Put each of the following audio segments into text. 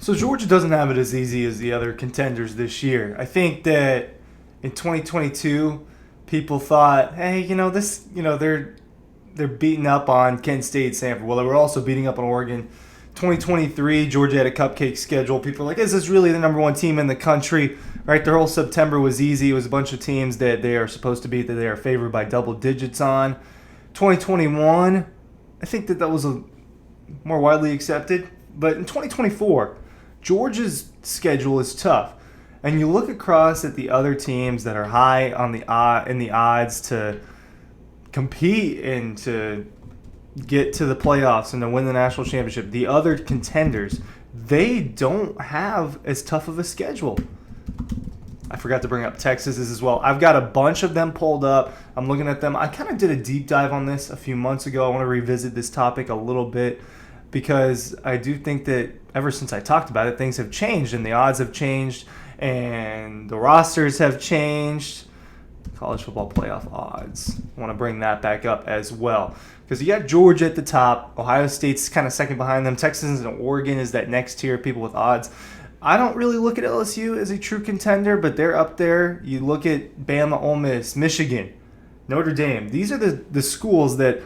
So Georgia doesn't have it as easy as the other contenders this year. I think that in 2022, people thought, hey, they're beating up on Kent State, Stanford. Well, they were also beating up on Oregon. 2023, Georgia had a cupcake schedule. People are like, is this really the number one team in the country? Right? Their whole September was easy. It was a bunch of teams that they are supposed to beat, that they are favored by double digits on. 2021, I think that was more widely accepted. But in 2024, Georgia's schedule is tough. And you look across at the other teams that are high on in the odds to compete and to get to the playoffs and to win the national championship. The other contenders, they don't have as tough of a schedule. I forgot to bring up Texas as well. I've got a bunch of them pulled up. I'm looking at them. I kind of did a deep dive on this a few months ago. I want to revisit this topic a little bit because I do think that ever since I talked about it, things have changed and the odds have changed and the rosters have changed. College football playoff odds. I want to bring that back up as well. Because you got Georgia at the top. Ohio State's kind of second behind them. Texas and Oregon is that next tier of people with odds. I don't really look at LSU as a true contender, but they're up there. You look at Bama, Ole Miss, Michigan, Notre Dame. These are the schools that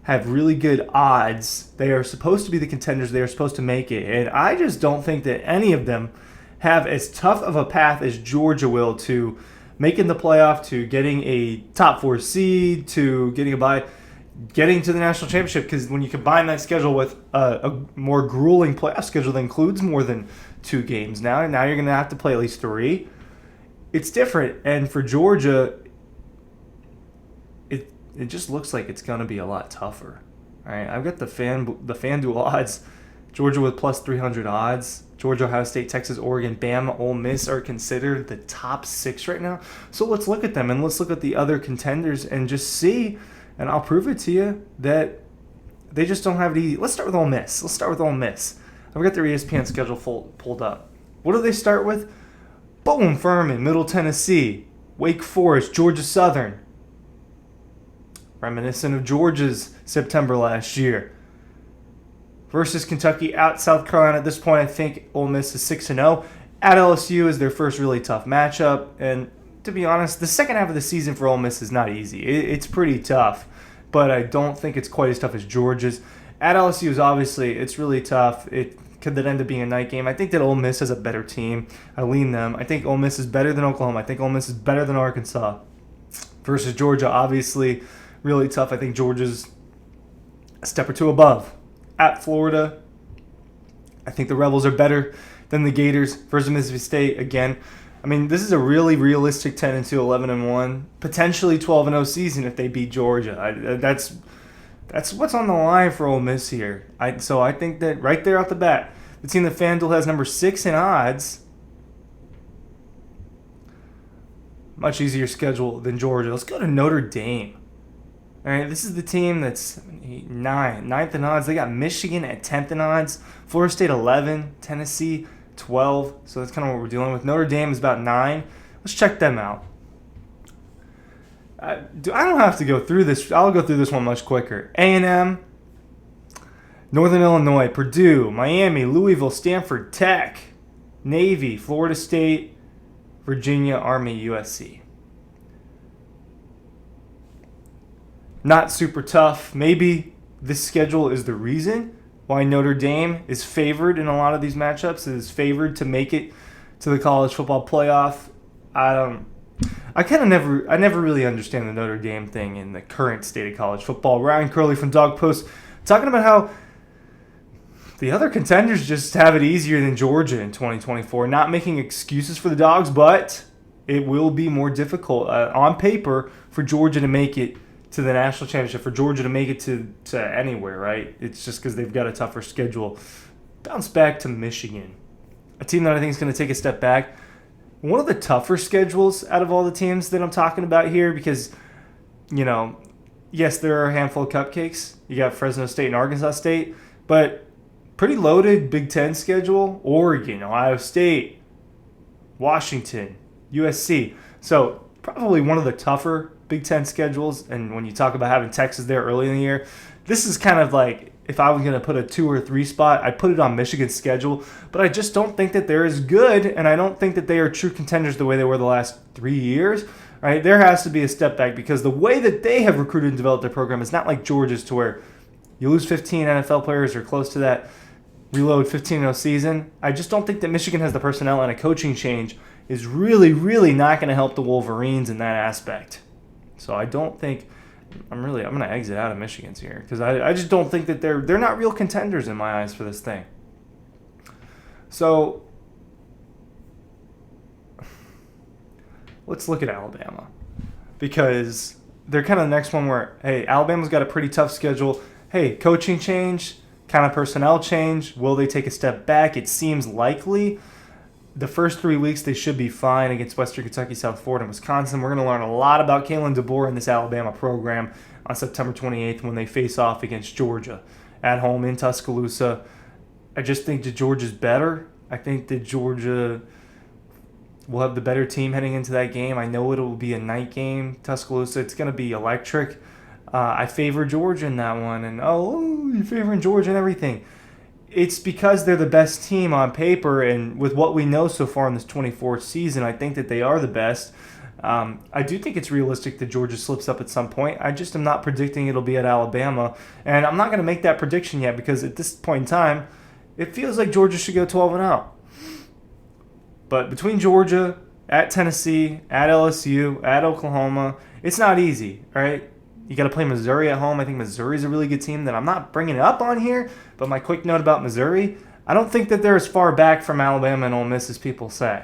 have really good odds. They are supposed to be the contenders. They are supposed to make it. And I just don't think that any of them have as tough of a path as Georgia will to making the playoff, to getting a top 4 seed, to getting a bye, getting to the national championship. Because when you combine that schedule with a more grueling playoff schedule that includes more than 2 games now you're going to have to play at least 3. It's different. And for Georgia, it just looks like it's going to be a lot tougher. All right, I've got the FanDuel odds. Georgia with plus 300 odds. Georgia, Ohio State, Texas, Oregon, Bama, Ole Miss are considered the top 6 right now. So let's look at them and let's look at the other contenders and just see, and I'll prove it to you, that they just don't have it easy. Let's start with Ole Miss. I've got their ESPN schedule pulled up. What do they start with? Boom, Furman, Middle Tennessee, Wake Forest, Georgia Southern. Reminiscent of Georgia's September last year. Versus Kentucky at South Carolina. At this point, I think Ole Miss is 6-0. At LSU is their first really tough matchup. And to be honest, the second half of the season for Ole Miss is not easy. It's pretty tough, but I don't think it's quite as tough as Georgia's. At LSU is obviously, it's really tough. It could end up being a night game. I think that Ole Miss has a better team. I lean them. I think Ole Miss is better than Oklahoma. I think Ole Miss is better than Arkansas. Versus Georgia, obviously, really tough. I think Georgia's a step or 2 above. At Florida, I think the Rebels are better than the Gators. Versus Mississippi State, again. I mean, this is a really realistic 10-2, 11-1, potentially 12-0 season if they beat Georgia. That's what's on the line for Ole Miss here. So I think that right there off the bat, the team that FanDuel has number 6 in odds, much easier schedule than Georgia. Let's go to Notre Dame. All right, this is the team that's 9th in odds. They got Michigan at 10th in odds, Florida State 11, Tennessee 12. So that's kind of what we're dealing with. Notre Dame is about 9. Let's check them out. I don't have to go through this. I'll go through this one much quicker. A&M, Northern Illinois, Purdue, Miami, Louisville, Stanford, Tech, Navy, Florida State, Virginia, Army, USC. Not super tough. Maybe this schedule is the reason why Notre Dame is favored in a lot of these matchups. It is favored to make it to the college football playoff. I never really understand the Notre Dame thing in the current state of college football. Ryan Curley from Dawg Post talking about how the other contenders just have it easier than Georgia in 2024. Not making excuses for the Dogs, but it will be more difficult on paper for Georgia to make it to the national championship, for Georgia to make it to anywhere, right? It's just because they've got a tougher schedule. Bounce back to Michigan, a team that I think is going to take a step back. One of the tougher schedules out of all the teams that I'm talking about here because, yes, there are a handful of cupcakes. You got Fresno State and Arkansas State, but pretty loaded Big Ten schedule. Oregon, Ohio State, Washington, USC. So probably one of the tougher Big Ten schedules. And when you talk about having Texas there early in the year, this is kind of like if I was going to put a 2 or 3 spot, I'd put it on Michigan's schedule. But I just don't think that they're as good, and I don't think that they are true contenders the way they were the last 3 years. Right? There has to be a step back because the way that they have recruited and developed their program is not like Georgia's, to where you lose 15 NFL players or close to that, reload 15-0 season. I just don't think that Michigan has the personnel, and a coaching change is really, really not going to help the Wolverines in that aspect. So I don't think I'm going to exit out of Michigan's here because I just don't think that they're not real contenders in my eyes for this thing. So let's look at Alabama because they're kind of the next one where, hey, Alabama's got a pretty tough schedule. Hey, coaching change, kind of personnel change. Will they take a step back? It seems likely. The first 3 weeks, they should be fine against Western Kentucky, South Florida, and Wisconsin. We're going to learn a lot about Kalen DeBoer and this Alabama program on September 28th when they face off against Georgia at home in Tuscaloosa. I just think that Georgia's better. I think that Georgia will have the better team heading into that game. I know it will be a night game, Tuscaloosa. It's going to be electric. I favor Georgia in that one. And, you're favoring Georgia and everything. It's because they're the best team on paper, and with what we know so far in this 24th season, I think that they are the best. I do think it's realistic that Georgia slips up at some point. I just am not predicting it'll be at Alabama, and I'm not going to make that prediction yet because at this point in time, it feels like Georgia should go 12-0. But between Georgia, at Tennessee, at LSU, at Oklahoma, it's not easy, right? You got to play Missouri at home. I think Missouri's a really good team that I'm not bringing up on here, but my quick note about Missouri, I don't think that they're as far back from Alabama and Ole Miss as people say.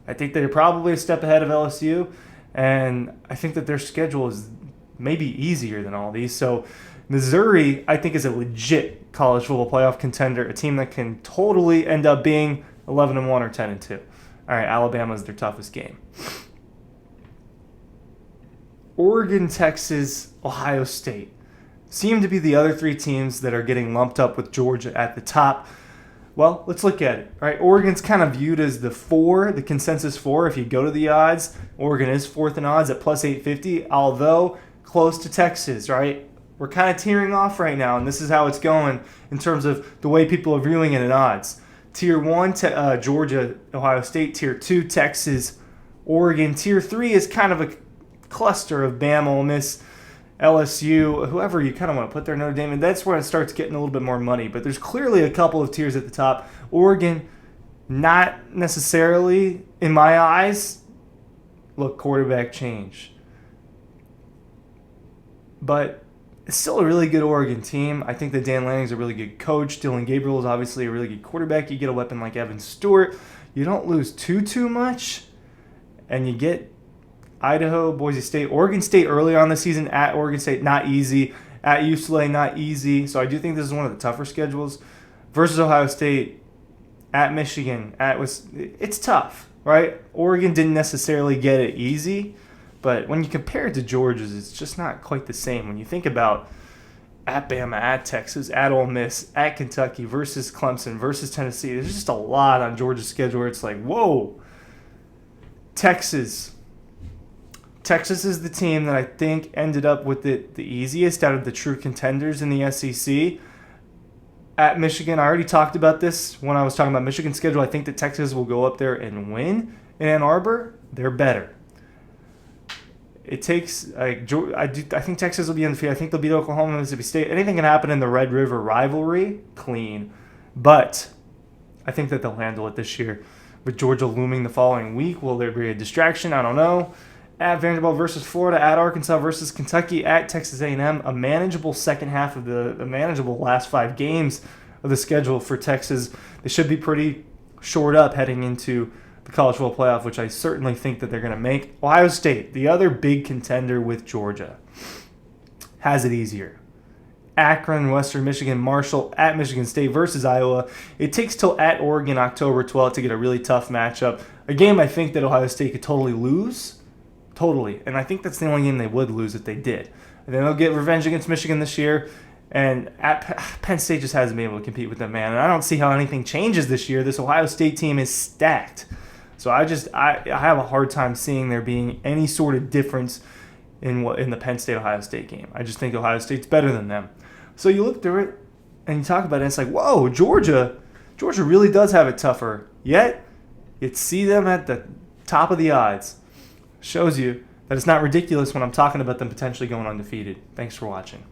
I think they're probably a step ahead of LSU, and I think that their schedule is maybe easier than all these. So Missouri, I think, is a legit college football playoff contender, a team that can totally end up being 11-1 or 10-2. All right, Alabama's their toughest game. Oregon, Texas, Ohio State seem to be the other 3 teams that are getting lumped up with Georgia at the top. Well, let's look at it. Right, Oregon's kind of viewed as the consensus 4. If you go to the odds, Oregon is 4th in odds at plus 850, although close to Texas, right? We're kind of tearing off right now, and this is how it's going in terms of the way people are viewing it in odds. Tier 1, Georgia, Ohio State. Tier 2, Texas, Oregon. Tier 3 is kind of a cluster of Bama, Ole Miss, LSU, whoever you kind of want to put there, Notre Dame, and that's where it starts getting a little bit more money. But there's clearly a couple of tiers at the top. Oregon, not necessarily, in my eyes, look, quarterback change. But it's still a really good Oregon team. I think that Dan Lanning's a really good coach. Dylan Gabriel is obviously a really good quarterback. You get a weapon like Evan Stewart. You don't lose too much, and you get Idaho, Boise State, Oregon State early on the season. At Oregon State, not easy. At UCLA, not easy. So I do think this is one of the tougher schedules. Versus Ohio State, at Michigan, it's tough, right? Oregon didn't necessarily get it easy, but when you compare it to Georgia's, it's just not quite the same. When you think about at Bama, at Texas, at Ole Miss, at Kentucky versus Clemson versus Tennessee, there's just a lot on Georgia's schedule where it's like, whoa. Texas is the team that I think ended up with it the easiest out of the true contenders in the SEC. At Michigan, I already talked about this when I was talking about Michigan's schedule. I think that Texas will go up there and win in Ann Arbor. They're better. It takes I think Texas will be undefeated. I think they'll beat Oklahoma, Mississippi State. Anything can happen in the Red River rivalry. Clean. But I think that they'll handle it this year. With Georgia looming the following week, will there be a distraction? I don't know. At Vanderbilt versus Florida, at Arkansas versus Kentucky, at Texas A&M, a manageable second half of the manageable last 5 games of the schedule for Texas. They should be pretty shored up heading into the college football playoff, which I certainly think that they're going to make. Ohio State, the other big contender with Georgia, has it easier. Akron, Western Michigan, Marshall, at Michigan State versus Iowa. It takes till at Oregon October 12th to get a really tough matchup. A game I think that Ohio State could totally lose. Totally. And I think that's the only game they would lose if they did. And then they'll get revenge against Michigan this year. And Penn State just hasn't been able to compete with them, man. And I don't see how anything changes this year. This Ohio State team is stacked. So I have a hard time seeing there being any sort of difference in the Penn State-Ohio State game. I just think Ohio State's better than them. So you look through it and you talk about it, and it's like, whoa, Georgia really does have it tougher. Yet, you'd see them at the top of the odds. Shows you that it's not ridiculous when I'm talking about them potentially going undefeated. Thanks for watching.